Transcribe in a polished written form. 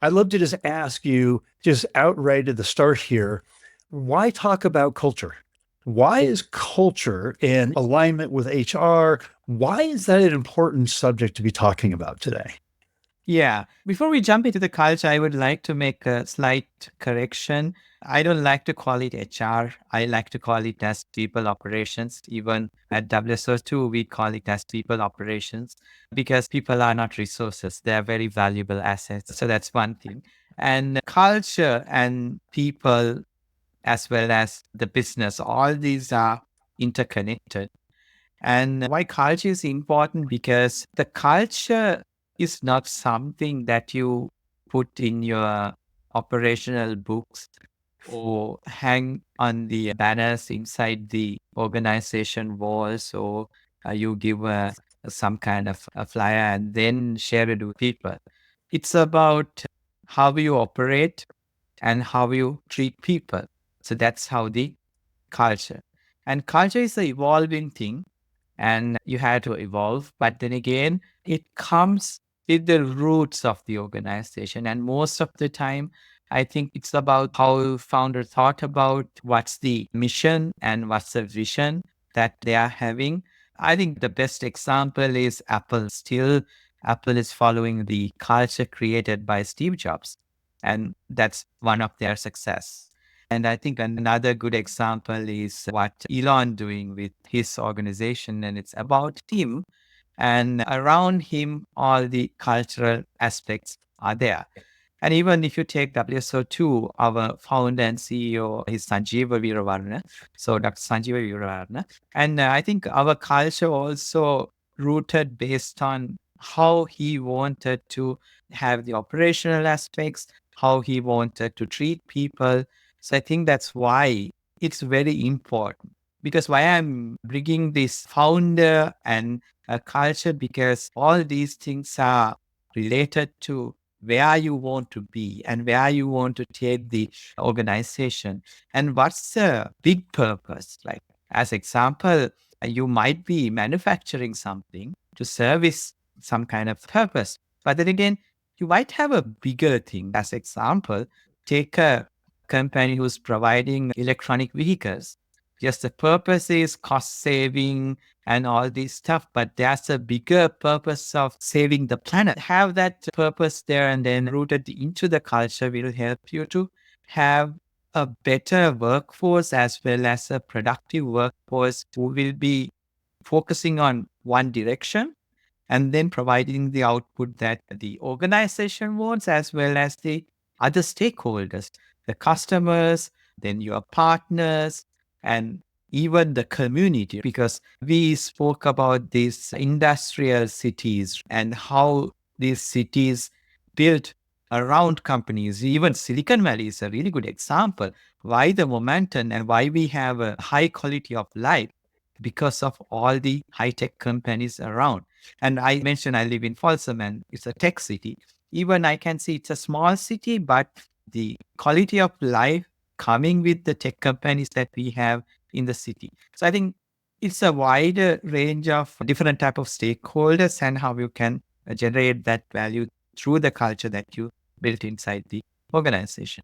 I'd love to just ask you, just outright at the start here, why talk about culture? Why is culture in alignment with HR? Why is that an important subject to be talking about today? Yeah. Before we jump into the culture, I would like to make a slight correction. I don't like to call it HR. I like to call it as people operations. Even at WSO2, we call it as people operations because people are not resources. They are very valuable assets. So that's one thing. And culture and people, as well as the business, all these are interconnected. And why culture is important? Because the culture is not something that you put in your operational books or hang on the banners inside the organization walls, or you give some kind of a flyer and then share it with people. It's about how you operate and how you treat people. So that's how the culture. And culture is an evolving thing and you had to evolve. But then again, it comes with the roots of the organization. And most of the time, I think it's about how founder thought about what's the mission and what's the vision that they are having. I think the best example is Apple. Still, Apple is following the culture created by Steve Jobs. And that's one of their success. And I think another good example is what Elon doing with his organization, and it's about him. And around him, all the cultural aspects are there. And even if you take WSO2, our founder and CEO is Sanjeeva Veeravarna. So Dr. Sanjeeva Veeravarna. And I think our culture also rooted based on how he wanted to have the operational aspects, how he wanted to treat people. So I think that's why it's very important. Because why I'm bringing this founder and a culture, because all these things are related to where you want to be and where you want to take the organization and what's the big purpose. Like, as example, you might be manufacturing something to service some kind of purpose, but then again, you might have a bigger thing. As example, take a company who's providing electronic vehicles. Yes, the purpose is cost saving and all this stuff, but there's a bigger purpose of saving the planet. Have that purpose there and then rooted into the culture will help you to have a better workforce as well as a productive workforce who will be focusing on one direction and then providing the output that the organization wants as well as the other stakeholders, the customers, then your partners, and even the community. Because we spoke about these industrial cities and how these cities built around companies. Even Silicon Valley is a really good example. Why the momentum and why we have a high quality of life because of all the high tech companies around. And I mentioned I live in Folsom and it's a tech city. Even I can see it's a small city, but the quality of life coming with the tech companies that we have in the city. So I think it's a wider range of different type of stakeholders and how you can generate that value through the culture that you built inside the organization.